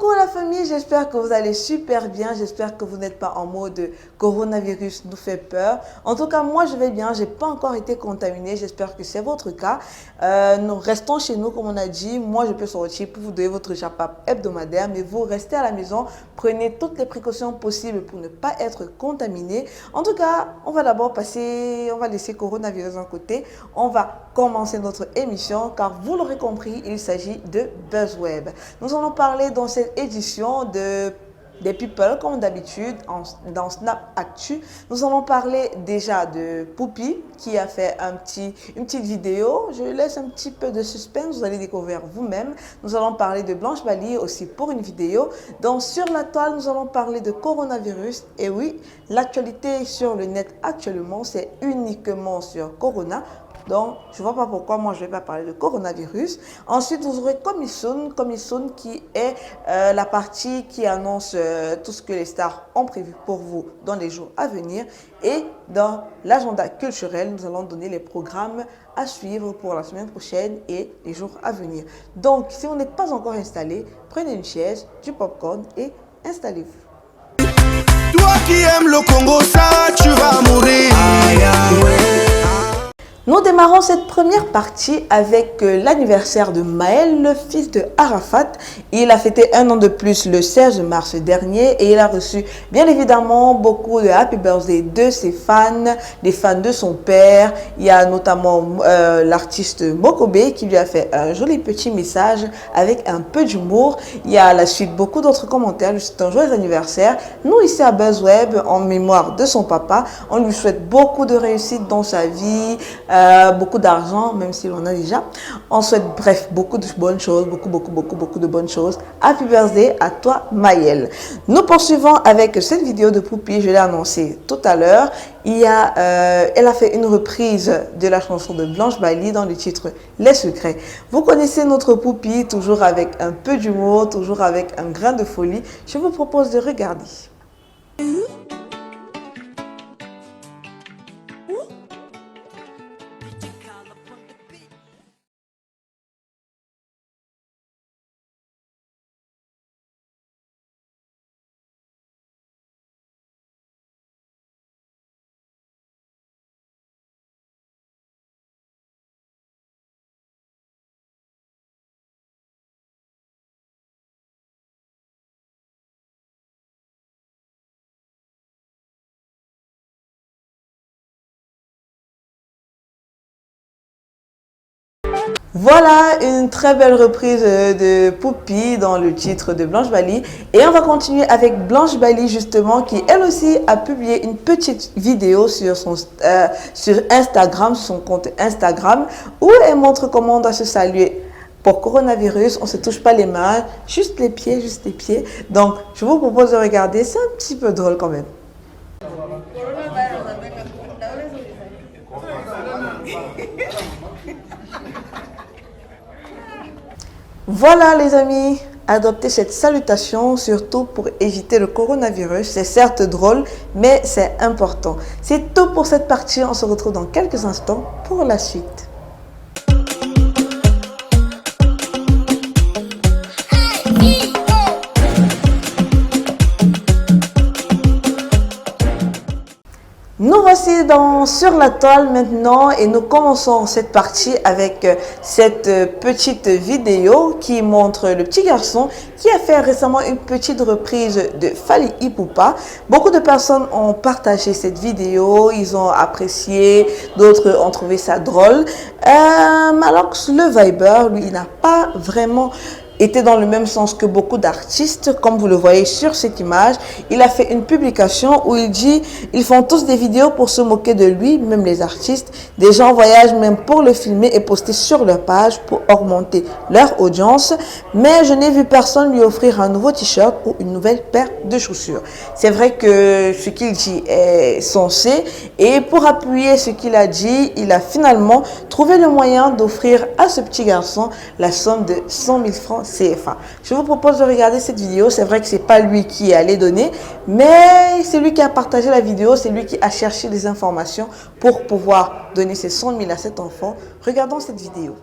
Coucou la famille, j'espère que vous allez super bien, j'espère que vous n'êtes pas en mode coronavirus nous fait peur. En tout cas, moi je vais bien, j'ai pas encore été contaminée, j'espère que c'est votre cas. Nous restons chez nous comme on a dit, moi je peux sortir pour vous donner votre chapap hebdomadaire, mais vous restez à la maison, prenez toutes les précautions possibles pour ne pas être contaminé. En tout cas, on va d'abord on va laisser coronavirus d'un côté, on va commencer notre émission car vous l'aurez compris, il s'agit de BuzzWeb. Nous allons parler dans cette édition des people, comme d'habitude, dans Snap Actu. Nous allons parler déjà de Poupy, qui a fait une petite vidéo. Je laisse un petit peu de suspense, vous allez découvrir vous-même. Nous allons parler de Blanche Bali aussi pour une vidéo. Donc, sur la toile, nous allons parler de coronavirus. Et oui, l'actualité sur le net actuellement, c'est uniquement sur Corona. Donc, je ne vois pas pourquoi moi je ne vais pas parler de coronavirus. Ensuite, vous aurez Commission qui est la partie qui annonce tout ce que les stars ont prévu pour vous dans les jours à venir. Et dans l'agenda culturel, nous allons donner les programmes à suivre pour la semaine prochaine et les jours à venir. Donc, si vous n'êtes pas encore installé, prenez une chaise, du popcorn et installez-vous. Toi qui aimes le Congo, ça, tu vas mourir. Nous démarrons cette première partie avec l'anniversaire de Maël, le fils de Arafat. Il a fêté un an de plus le 16 mars dernier et il a reçu bien évidemment beaucoup de happy birthday de ses fans, des fans de son père. Il y a notamment l'artiste Mokobe qui lui a fait un joli petit message avec un peu d'humour. Il y a à la suite beaucoup d'autres commentaires. C'est un joyeux anniversaire. Nous ici à BuzzWeb, en mémoire de son papa, on lui souhaite beaucoup de réussite dans sa vie. Beaucoup d'argent, même s'il en a déjà. On souhaite, bref, beaucoup de bonnes choses, beaucoup de bonnes choses. Happy birthday à toi, Maël. Nous poursuivons avec cette vidéo de Poupy, je l'ai annoncé tout à l'heure. Elle a fait une reprise de la chanson de Blanche Bali dans le titre Les Secrets. Vous connaissez notre Poupy, toujours avec un peu d'humour, toujours avec un grain de folie. Je vous propose de regarder. Voilà une très belle reprise de Poupy dans le titre de Blanche Bali. Et on va continuer avec Blanche Bali justement qui elle aussi a publié une petite vidéo sur Instagram, son compte Instagram, où elle montre comment on doit se saluer. Pour coronavirus, on ne se touche pas les mains, juste les pieds, juste les pieds. Donc je vous propose de regarder, c'est un petit peu drôle quand même. Voilà les amis, adoptez cette salutation surtout pour éviter le coronavirus. C'est certes drôle, mais c'est important. C'est tout pour cette partie, on se retrouve dans quelques instants pour la suite. Nous voici sur la toile maintenant et nous commençons cette partie avec cette petite vidéo qui montre le petit garçon qui a fait récemment une petite reprise de Fally Ipupa. Beaucoup de personnes ont partagé cette vidéo, ils ont apprécié, d'autres ont trouvé ça drôle. Alors que le Viber, lui, il n'a pas vraiment était dans le même sens que beaucoup d'artistes, comme vous le voyez sur cette image. Il a fait une publication où il dit « Ils font tous des vidéos pour se moquer de lui, même les artistes. Des gens voyagent même pour le filmer et poster sur leur page pour augmenter leur audience. Mais je n'ai vu personne lui offrir un nouveau t-shirt ou une nouvelle paire de chaussures. » C'est vrai que ce qu'il dit est sensé. Et pour appuyer ce qu'il a dit, il a finalement trouvé le moyen d'offrir à ce petit garçon la somme de 100 000 francs CFA. Je vous propose de regarder cette vidéo. C'est vrai que c'est pas lui qui allait donner, mais c'est lui qui a partagé la vidéo, c'est lui qui a cherché des informations pour pouvoir donner ces 100 000 à cet enfant. Regardons cette vidéo.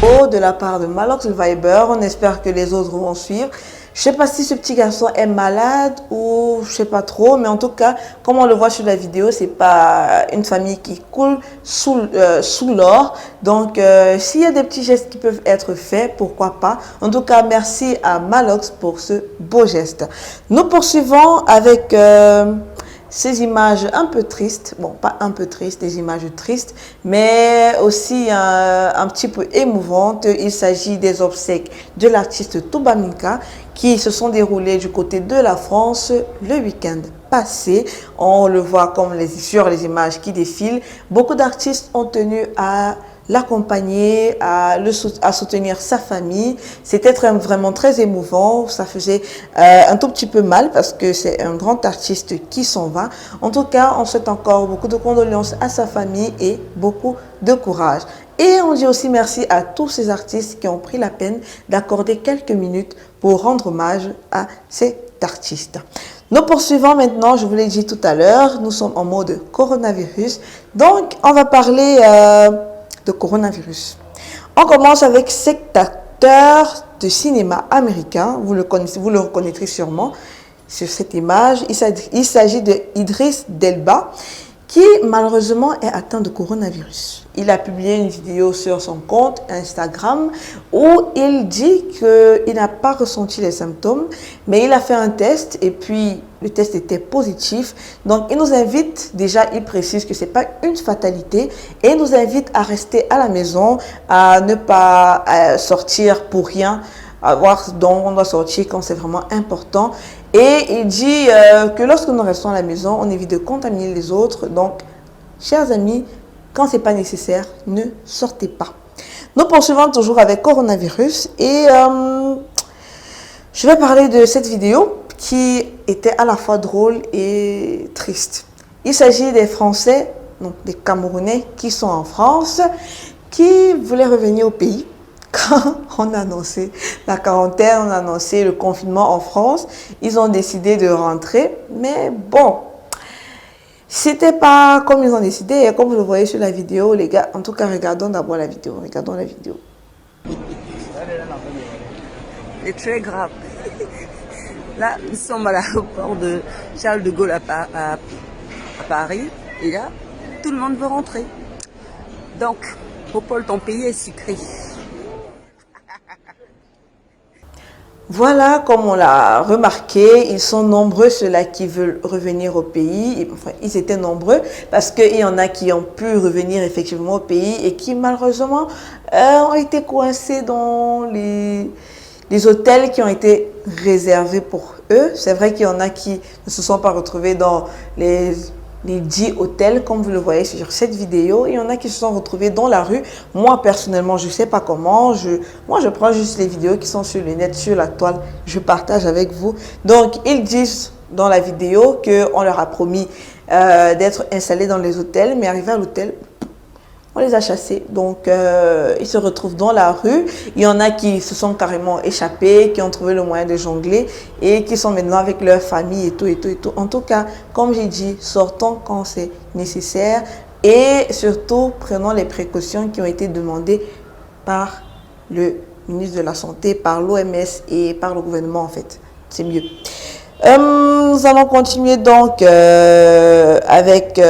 vidéo de la part de Malox le Viber. On espère que les autres vont suivre. Je sais pas si ce petit garçon est malade ou je sais pas trop, mais en tout cas, comme on le voit sur la vidéo, c'est pas une famille qui coule sous l'or. Donc, s'il y a des petits gestes qui peuvent être faits, pourquoi pas. En tout cas, merci à Malox pour ce beau geste. Nous poursuivons avec ces images un peu tristes, bon pas un peu tristes, des images tristes, mais aussi un petit peu émouvantes. Il s'agit des obsèques de l'artiste Touba Minka qui se sont déroulées du côté de la France le week-end passé. On le voit comme sur les images qui défilent. Beaucoup d'artistes ont tenu à l'accompagner, à soutenir sa famille. C'était vraiment très émouvant. Ça faisait un tout petit peu mal parce que c'est un grand artiste qui s'en va. En tout cas, on souhaite encore beaucoup de condoléances à sa famille et beaucoup de courage. Et on dit aussi merci à tous ces artistes qui ont pris la peine d'accorder quelques minutes pour rendre hommage à cet artiste. Nous poursuivons maintenant, je vous l'ai dit tout à l'heure, nous sommes en mode coronavirus. Donc, on va parler de coronavirus. On commence avec cet acteur de cinéma américain. Vous le reconnaîtrez sûrement sur cette image. Il s'agit de Idriss Elba qui malheureusement est atteint de coronavirus. Il a publié une vidéo sur son compte Instagram où il dit qu'il n'a pas ressenti les symptômes, mais il a fait un test et puis le test était positif. Donc il nous invite, déjà il précise que ce n'est pas une fatalité et il nous invite à rester à la maison, à ne pas sortir pour rien, à voir dont on doit sortir quand c'est vraiment important. Et il dit que lorsque nous restons à la maison, on évite de contaminer les autres. Donc, chers amis, quand ce n'est pas nécessaire, ne sortez pas. Nous poursuivons toujours avec coronavirus et je vais parler de cette vidéo qui était à la fois drôle et triste. Il s'agit des Français, donc des Camerounais qui sont en France, qui voulaient revenir au pays. Quand on a annoncé la quarantaine, on a annoncé le confinement en France, ils ont décidé de rentrer. Mais bon, c'était pas comme ils ont décidé. Et comme vous le voyez sur la vidéo, les gars, en tout cas, regardons d'abord la vidéo. Regardons la vidéo. C'est très grave. Là, nous sommes à l'aéroport de Charles de Gaulle à Paris. Et là, tout le monde veut rentrer. Donc, Paul, ton pays est sucré. Voilà, comme on l'a remarqué, ils sont nombreux ceux-là qui veulent revenir au pays. Enfin, ils étaient nombreux parce qu'il y en a qui ont pu revenir effectivement au pays et qui malheureusement ont été coincés dans les hôtels qui ont été réservés pour eux. C'est vrai qu'il y en a qui ne se sont pas retrouvés dans les 10 hôtels, comme vous le voyez sur cette vidéo. Il y en a qui se sont retrouvés dans la rue. Moi, personnellement, je ne sais pas comment. Moi, je prends juste les vidéos qui sont sur le net, sur la toile. Je partage avec vous. Donc, ils disent dans la vidéo qu'on leur a promis d'être installés dans les hôtels. Mais arrivé à l'hôtel, on les a chassés. Donc, ils se retrouvent dans la rue. Il y en a qui se sont carrément échappés, qui ont trouvé le moyen de jongler et qui sont maintenant avec leur famille et tout, et tout, et tout. En tout cas, comme j'ai dit, sortons quand c'est nécessaire et surtout, prenons les précautions qui ont été demandées par le ministre de la Santé, par l'OMS et par le gouvernement, en fait. C'est mieux. Nous allons continuer donc avec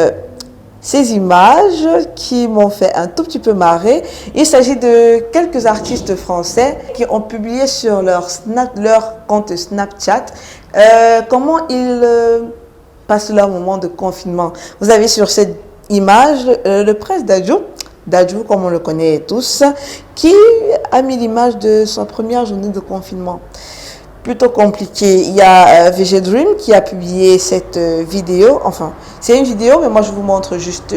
ces images qui m'ont fait un tout petit peu marrer. Il s'agit de quelques artistes français qui ont publié sur leur compte Snapchat comment ils passent leur moment de confinement. Vous avez sur cette image le prince Dadju, comme on le connaît tous, qui a mis l'image de sa première journée de confinement. Plutôt compliqué. Il y a VG Dream qui a publié cette vidéo. Enfin, c'est une vidéo, mais moi je vous montre juste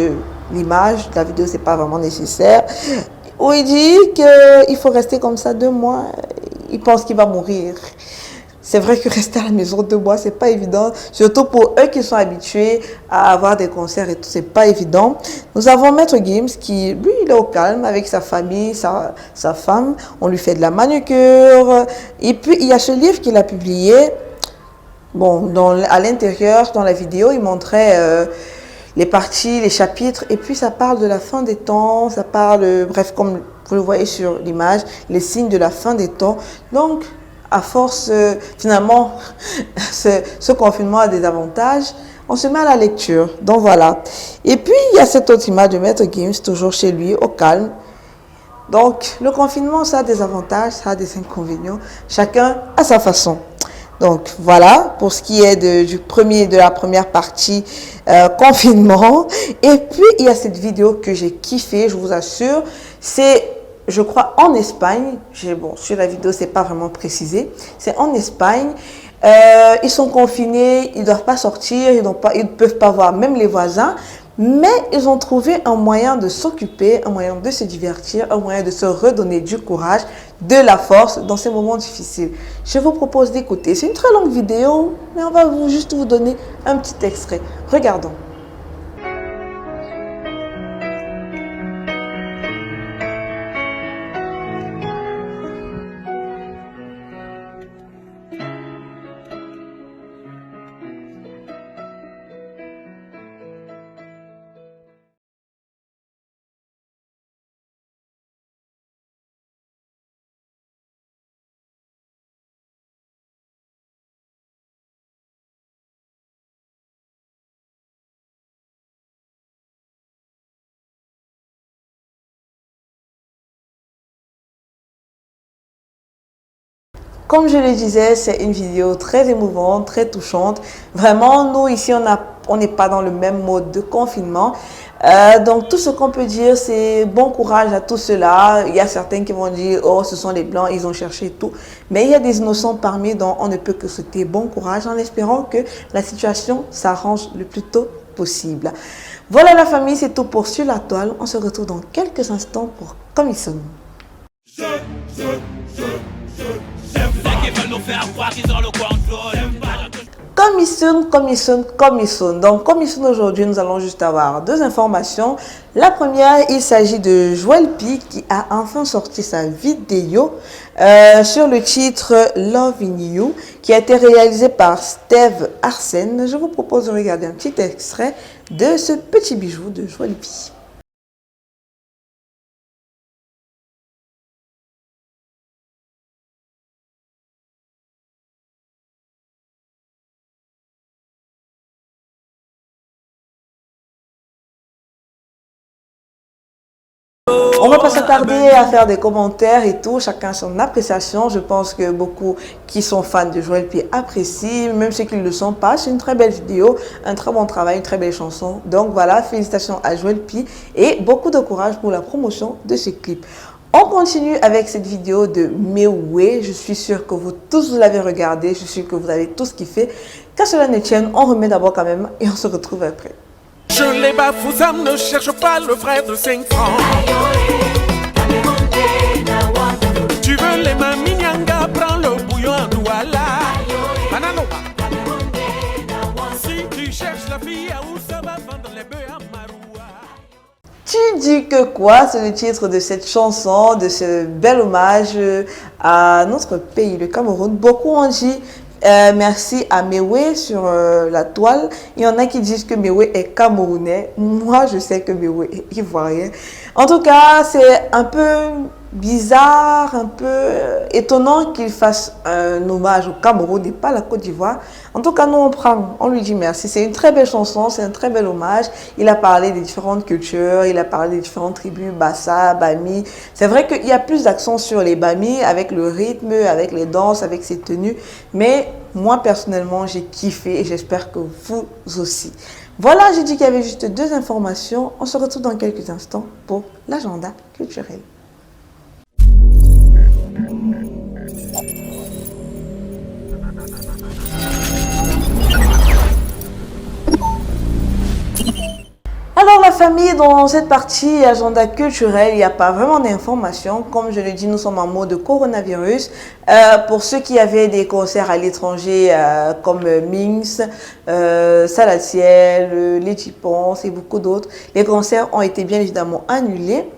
l'image. La vidéo, c'est pas vraiment nécessaire. Où il dit qu'il faut rester comme ça 2 mois. Il pense qu'il va mourir. C'est vrai que rester à la maison 2 mois, c'est pas évident. Surtout pour eux qui sont habitués à avoir des concerts et tout, c'est pas évident. Nous avons Maître Gims qui, lui, il est au calme avec sa famille, sa femme. On lui fait de la manucure. Et puis, il y a ce livre qu'il a publié. Bon, à l'intérieur, dans la vidéo, il montrait les parties, les chapitres. Et puis, ça parle de la fin des temps. Ça parle, bref, comme Vous le voyez sur l'image, les signes de la fin des temps. Donc, à force, finalement, ce confinement a des avantages. On se met à la lecture. Donc, voilà. Et puis, il y a cette autre image de Maître Gims, toujours chez lui, au calme. Donc, le confinement, ça a des avantages, ça a des inconvénients. Chacun à sa façon. Donc, voilà pour ce qui est de la première partie confinement. Et puis, il y a cette vidéo que j'ai kiffée, je vous assure. C'est, je crois, en Espagne. Bon, sur la vidéo, c'est pas vraiment précisé. C'est en Espagne. Ils sont confinés, ils ne doivent pas sortir, ils ne peuvent pas voir même les voisins. Mais ils ont trouvé un moyen de s'occuper, un moyen de se divertir, un moyen de se redonner du courage, de la force dans ces moments difficiles. Je vous propose d'écouter. C'est une très longue vidéo, mais on va juste vous donner un petit extrait. Regardons. Comme je le disais, c'est une vidéo très émouvante, très touchante. Vraiment, nous ici, on n'est pas dans le même mode de confinement. Donc, tout ce qu'on peut dire, c'est bon courage à tous ceux-là. Il y a certains qui vont dire, oh, ce sont les Blancs, ils ont cherché tout. Mais il y a des innocents parmi dont on ne peut que souhaiter bon courage en espérant que la situation s'arrange le plus tôt possible. Voilà la famille, c'est tout pour Sur la Toile. On se retrouve dans quelques instants pour Comme ils sont. Comme ils sont. Donc, comme ils sont aujourd'hui, nous allons juste avoir deux informations. La première, il s'agit de Joël P qui a enfin sorti sa vidéo sur le titre Love in You, qui a été réalisé par Steve Arsène. Je vous propose de regarder un petit extrait de ce petit bijou de Joël P. On va pas s'attarder à faire des commentaires et tout, chacun son appréciation. Je pense que beaucoup qui sont fans de Joël P apprécient, même ceux qui ne le sont pas. C'est une très belle vidéo, un très bon travail, une très belle chanson. Donc voilà, félicitations à Joël P et beaucoup de courage pour la promotion de ce clip. On continue avec cette vidéo de Mewé. Je suis sûre que vous tous vous l'avez regardé, je suis sûre que vous avez tous kiffé. Qu'à cela ne tienne, on remet d'abord quand même et on se retrouve après. Je les bafoue, ça ne cherche pas le frère de 5 francs. Tu veux les mamies nyanga, prends le bouillon en douala. Banano. Si tu cherches la fille, où ça va vendre les bœufs à Maroua. Tu dis que quoi? C'est le titre de cette chanson, de ce bel hommage à notre pays, le Cameroun. Beaucoup ont dit merci à Mewé sur la toile. Il y en a qui disent que Mewé est camerounais. Moi, je sais que Mewé est ivoirien. En tout cas, c'est un peu bizarre, un peu étonnant qu'il fasse un hommage au Cameroun et pas à la Côte d'Ivoire. En tout cas, nous, on prend, on lui dit merci. C'est une très belle chanson, c'est un très bel hommage. Il a parlé des différentes cultures, il a parlé des différentes tribus, Bassa, Bami. C'est vrai qu'il y a plus d'accent sur les Bami, avec le rythme, avec les danses, avec ses tenues. Mais moi, personnellement, j'ai kiffé et j'espère que vous aussi. Voilà, j'ai dit qu'il y avait juste deux informations. On se retrouve dans quelques instants pour l'agenda culturel. Alors la famille, dans cette partie agenda culturel, il n'y a pas vraiment d'informations. Comme je le dis, nous sommes en mode coronavirus. Pour ceux qui avaient des concerts à l'étranger comme Minx, Salatiel, Les Tipons et beaucoup d'autres, les concerts ont été bien évidemment annulés.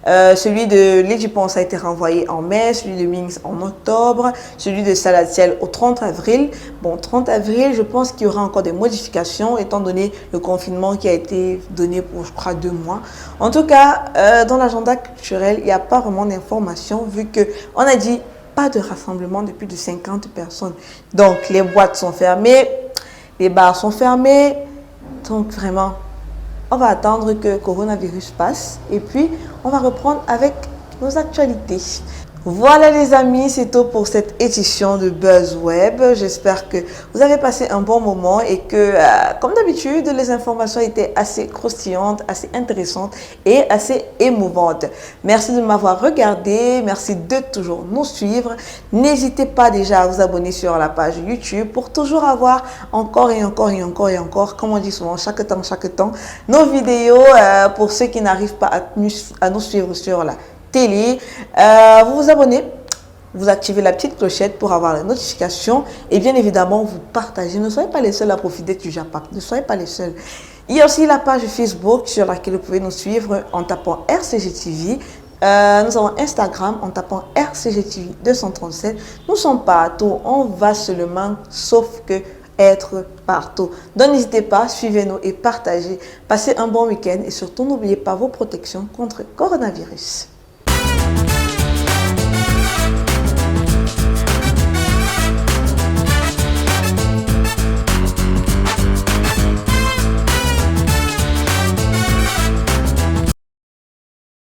Celui de Lady Ponce a été renvoyé en mai, celui de Wings en octobre, celui de Salatiel au 30 avril. Bon, 30 avril, je pense qu'il y aura encore des modifications étant donné le confinement qui a été donné pour, je crois, 2 mois. En tout cas, dans l'agenda culturel, il n'y a pas vraiment d'informations vu qu'on a dit pas de rassemblement de plus de 50 personnes. Donc, les boîtes sont fermées, les bars sont fermés. Donc, vraiment, on va attendre que le coronavirus passe et puis on va reprendre avec nos actualités. Voilà les amis, c'est tout pour cette édition de BuzzWeb. J'espère que vous avez passé un bon moment et que, comme d'habitude, les informations étaient assez croustillantes, assez intéressantes et assez émouvantes. Merci de m'avoir regardé, merci de toujours nous suivre. N'hésitez pas déjà à vous abonner sur la page YouTube pour toujours avoir encore et encore et encore et encore, comme on dit souvent, chaque temps, nos vidéos pour ceux qui n'arrivent pas à nous suivre sur la télé. Vous vous abonnez, vous activez la petite clochette pour avoir les notifications et bien évidemment vous partagez. Ne soyez pas les seuls à profiter du Japap, ne soyez pas les seuls. Il y a aussi la page Facebook sur laquelle vous pouvez nous suivre en tapant RCGTV. Nous avons Instagram en tapant RCGTV 237. Nous sommes partout, on va seulement sauf que être partout. Donc n'hésitez pas, suivez-nous et partagez. Passez un bon week-end et surtout n'oubliez pas vos protections contre le coronavirus.